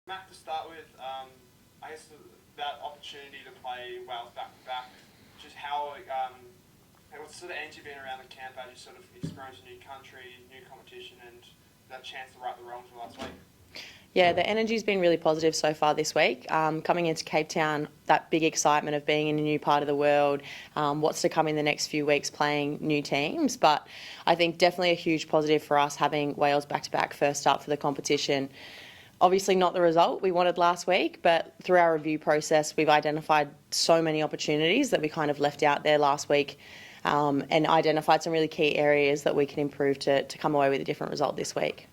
Matt, to start with, I guess that opportunity to play Wales back-to-back, just what's sort of energy been around the camp as you sort of experience a new country, new competition, and that chance to right the wrongs from last week? Yeah, the energy's been really positive so far this week. Coming into Cape Town, that big excitement of being in a new part of the world, what's to come in the next few weeks playing new teams. But I think definitely a huge positive for us having Wales back-to-back first up for the competition. Obviously not the result we wanted last week, but through our review process, we've identified so many opportunities that we kind of left out there last week, and identified some really key areas that we can improve to come away with a different result this week.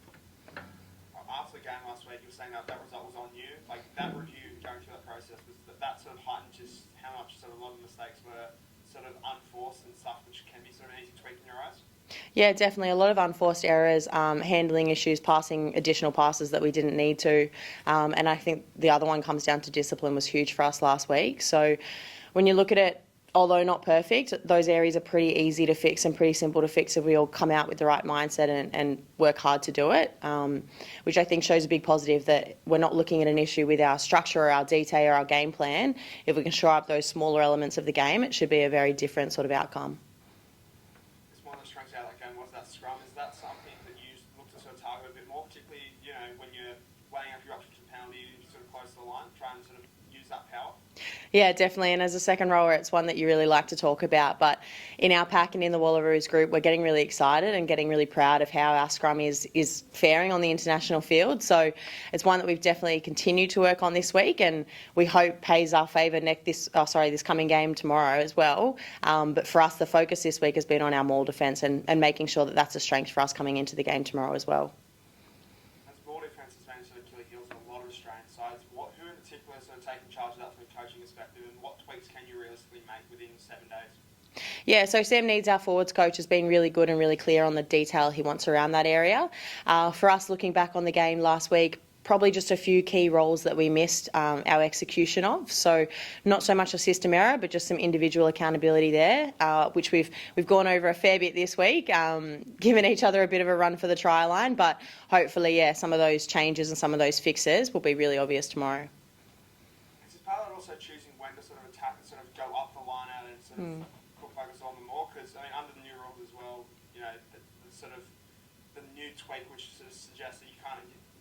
After the game last week, you were saying that result was on you. Like that review, going through that process, was that sort of heightened just how much sort of a lot of mistakes were sort of unforced and stuff, which can be sort of an easy tweak in your eyes? Yeah, definitely. A lot of unforced errors, handling issues, passing additional passes that we didn't need to. And I think the other one comes down to discipline was huge for us last week. So when you look at it, although not perfect, those areas are pretty easy to fix and pretty simple to fix if we all come out with the right mindset and work hard to do it, which I think shows a big positive that we're not looking at an issue with our structure or our detail or our game plan. If we can shore up those smaller elements of the game, it should be a very different sort of outcome. One of the strengths out of that game was that scrum. Is that something that you look to sort of target a bit more, particularly when you're weighing up your options for penalty, sort of close to the line, try and sort of use that power? Yeah, definitely. And as a second rower, it's one that you really like to talk about. But in our pack and in the Wallaroos group, we're getting really excited and getting really proud of how our scrum is faring on the international field. So it's one that we've definitely continued to work on this week, and we hope pays our favour this coming game tomorrow as well. But for us, the focus this week has been on our maul defence and making sure that that's a strength for us coming into the game tomorrow as well. Maul defence has been sort of killer heels on a lot of Australian sides. Who in particular is sort of taking charge of that from a coaching perspective, and what tweaks can you realistically make within 7 days? Yeah, so Sam Needs, our forwards coach, has been really good and really clear on the detail he wants around that area. For us, looking back on the game last week, probably just a few key roles that we missed our execution of. So not so much a system error, but just some individual accountability there, which we've gone over a fair bit this week, given each other a bit of a run for the try line. But hopefully, yeah, some of those changes and some of those fixes will be really obvious tomorrow. Is part of that also choosing when to sort of attack and sort of go up the line out and sort of put focus on them more? Because I mean, under the new rules as well, the sort of the new tweak which sort of suggests that you can't.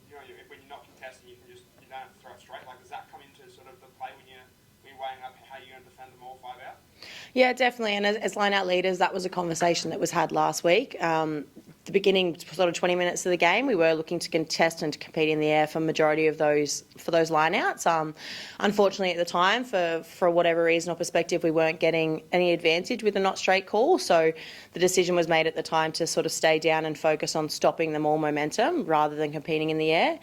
When you're not contesting, you don't have to throw it straight. Like, does that come into sort of the play when you're weighing up how you're going to defend them all 5 out? Yeah, definitely. And as line-out leaders, that was a conversation that was had last week. The beginning sort of 20 minutes of the game, we were looking to contest and to compete in the air for majority of those line-outs. Unfortunately, at the time, for whatever reason or perspective, we weren't getting any advantage with a not straight call. So the decision was made at the time to sort of stay down and focus on stopping them all momentum rather than competing in the air.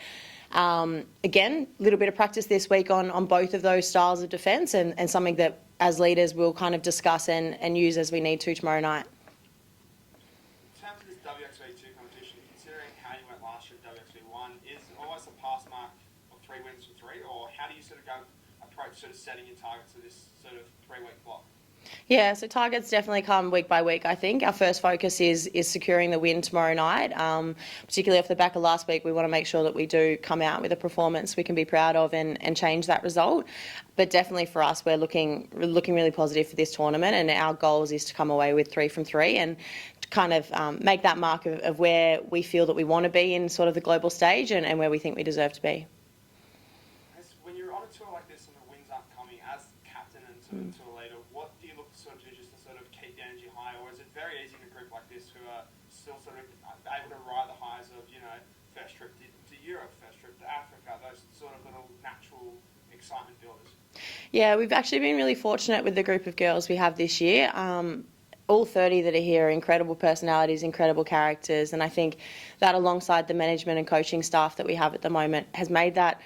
Again, a little bit of practice this week on both of those styles of defence and something that as leaders we'll kind of discuss and use as we need to tomorrow night. In terms of this WXV2 competition, considering how you went last year at WXV1, is almost a pass mark of 3 wins from 3, or how do you sort of approach sort of setting your targets for this sort of 3-week block? Yeah, so targets definitely come week by week, I think. Our first focus is securing the win tomorrow night. Particularly off the back of last week, we want to make sure that we do come out with a performance we can be proud of and change that result. But definitely for us, we're looking really positive for this tournament, and our goals is to come away with 3 from 3 and kind of make that mark of where we feel that we want to be in sort of the global stage and where we think we deserve to be. When you're on a tour like this and the wins aren't coming, as captain and sort of tour leader, what do you look to sort of do just to sort of keep the energy high, or is it very easy in a group like this who are still sort of able to ride the highs of, first trip to Europe, first trip to Africa, those sort of little natural excitement builders? Yeah, we've actually been really fortunate with the group of girls we have this year. All 30 that are here are incredible personalities, incredible characters, and I think that alongside the management and coaching staff that we have at the moment has made that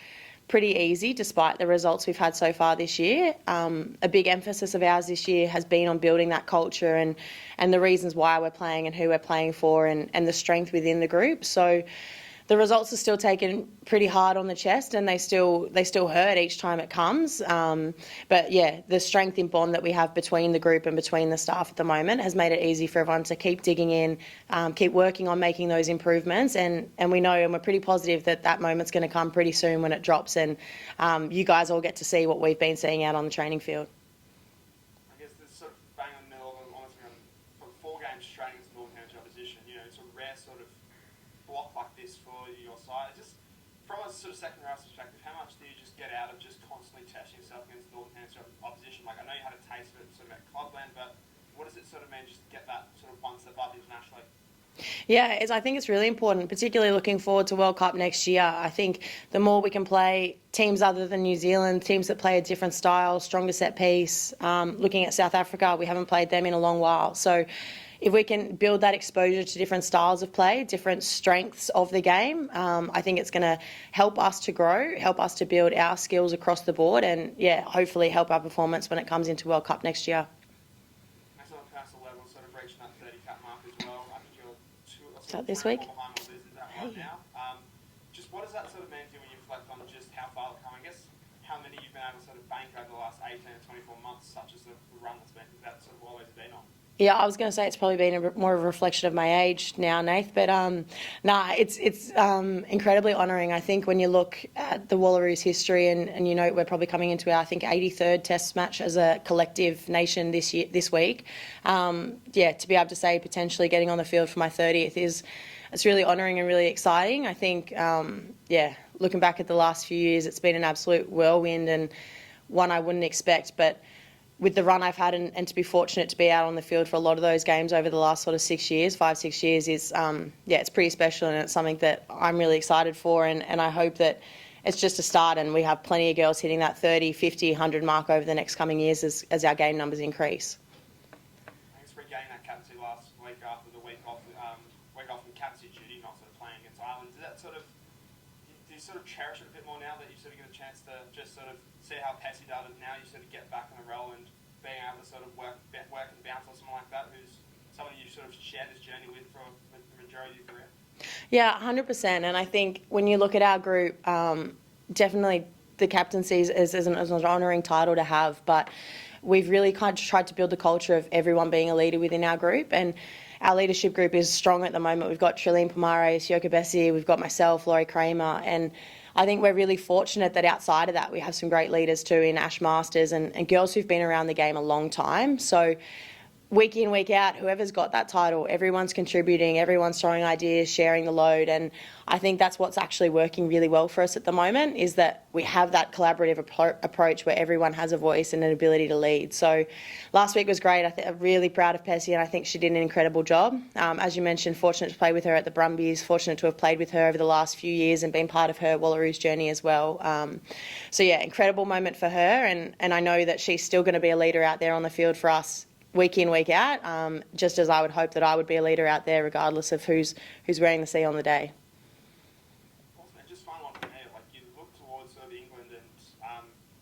pretty easy despite the results we've had so far this year. A big emphasis of ours this year has been on building that culture and the reasons why we're playing and who we're playing for and the strength within the group. So the results are still taken pretty hard on the chest, and they still hurt each time it comes. But yeah, the strength in bond that we have between the group and between the staff at the moment has made it easy for everyone to keep digging in, keep working on making those improvements, and we know and we're pretty positive that that moment's going to come pretty soon when it drops, and you guys all get to see what we've been seeing out on the training field. I guess there's sort of bang in the middle of honestly from 4 games straight against Northern Hemisphere opposition. You know, it's a rare sort of block like this for your side. Just from a sort of second round perspective, how much do you just get out of just constantly testing yourself against Northern Hemisphere opposition? Like, I know you had a taste of it sort of at Clubland, but what does it sort of mean just to get that sort of one step up internationally? Yeah, I think it's really important, particularly looking forward to World Cup next year. I think the more we can play teams other than New Zealand, teams that play a different style, stronger set piece. Looking at South Africa, we haven't played them in a long while. So if we can build that exposure to different styles of play, different strengths of the game, I think it's going to help us to grow, help us to build our skills across the board, and yeah, hopefully help our performance when it comes into World Cup next year. Next on personal level, sort of reaching that 30 cap mark as well. I think you're This week? behind all this, is that right now? Just what does that sort of mean to you when you reflect on just how far they've come? I guess how many you've been able to sort of bank over the last 18 to 24 months, such as the run that's been that sort of always been on. Yeah, I was going to say it's probably been more of a reflection of my age now, Nath. But it's incredibly honouring. I think when you look at the Wallaroos history, and you know we're probably coming into our 83rd Test match as a collective nation this week. To be able to say potentially getting on the field for my 30th it's really honouring and really exciting. I think looking back at the last few years, it's been an absolute whirlwind and one I wouldn't expect, but with the run I've had and to be fortunate to be out on the field for a lot of those games over the last sort of 6 years, 5-6 years is, it's pretty special, and it's something that I'm really excited for, and I hope that it's just a start and we have plenty of girls hitting that 30, 50, 100 mark over the next coming years as our game numbers increase. I guess regaining that captaincy last week after the week off from captaincy duty, not sort of playing against Ireland, do you sort of cherish it a bit more now that you sort of get a chance to just sort of see how Pessi does it now, you sort of get back in the role and being able to sort of work and bounce on someone like that who's someone you sort of shared this journey with for the majority of your career? Yeah, 100%. And I think when you look at our group, definitely the captaincy is an honouring title to have, but we've really kind of tried to build the culture of everyone being a leader within our group, and our leadership group is strong at the moment. We've got Trillian Pomares, Yoka Bessie, we've got myself, Laurie Kramer, and I think we're really fortunate that outside of that we have some great leaders too in Ash Masters and girls who've been around the game a long time. So week in, week out, whoever's got that title, everyone's contributing, everyone's throwing ideas, sharing the load, and I think that's what's actually working really well for us at the moment, is that we have that collaborative approach where everyone has a voice and an ability to lead. So last week was great. I'm really proud of Pessi, and I think she did an incredible job. As you mentioned, fortunate to play with her at the Brumbies, fortunate to have played with her over the last few years and been part of her Wallaroos journey as well. Incredible moment for her, and I know that she's still going to be a leader out there on the field for us week in, week out, just as I would hope that I would be a leader out there regardless of who's wearing the C on the day. Awesome. And just final one from me, like you look towards sort of England and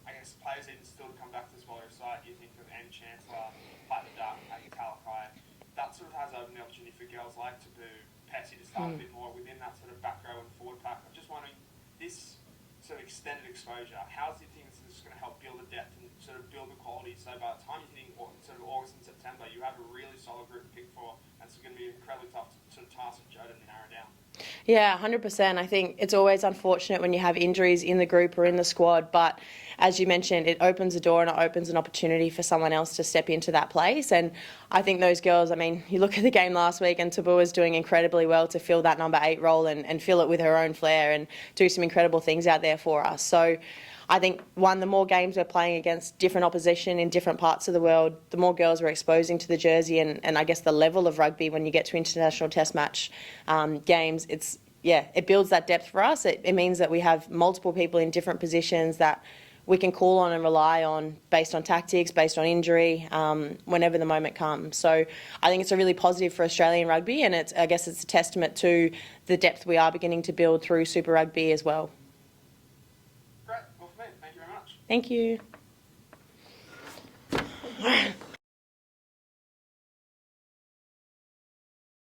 I guess players even still to come back to the Wallaroos side, you think of Andy Chancellor, Pat the Duck, Caricature, that sort of has opened the opportunity for girls like Taboo, Pessi to start a bit more within that sort of back row and forward pack. I'm just wondering, this sort of extended exposure, how do you think this is going to help build the depth and sort of build the quality, so by the time you're hitting sort of August and September, you have a really solid group to pick for, and it's going to be an incredibly tough sort of task for Joe to narrow down. Yeah, 100%. I think it's always unfortunate when you have injuries in the group or in the squad, but as you mentioned, it opens a door and it opens an opportunity for someone else to step into that place. And I think those girls, I mean, you look at the game last week and Taboo is doing incredibly well to fill that number 8 role and fill it with her own flair and do some incredible things out there for us. So I think, the more games we're playing against different opposition in different parts of the world, the more girls we're exposing to the jersey and I guess the level of rugby when you get to international test match games, it builds that depth for us. It means that we have multiple people in different positions that we can call on and rely on based on tactics, based on injury, whenever the moment comes. So I think it's a really positive for Australian rugby, and I guess it's a testament to the depth we are beginning to build through Super Rugby as well. Great. Well, for me, thank you very much. Thank you.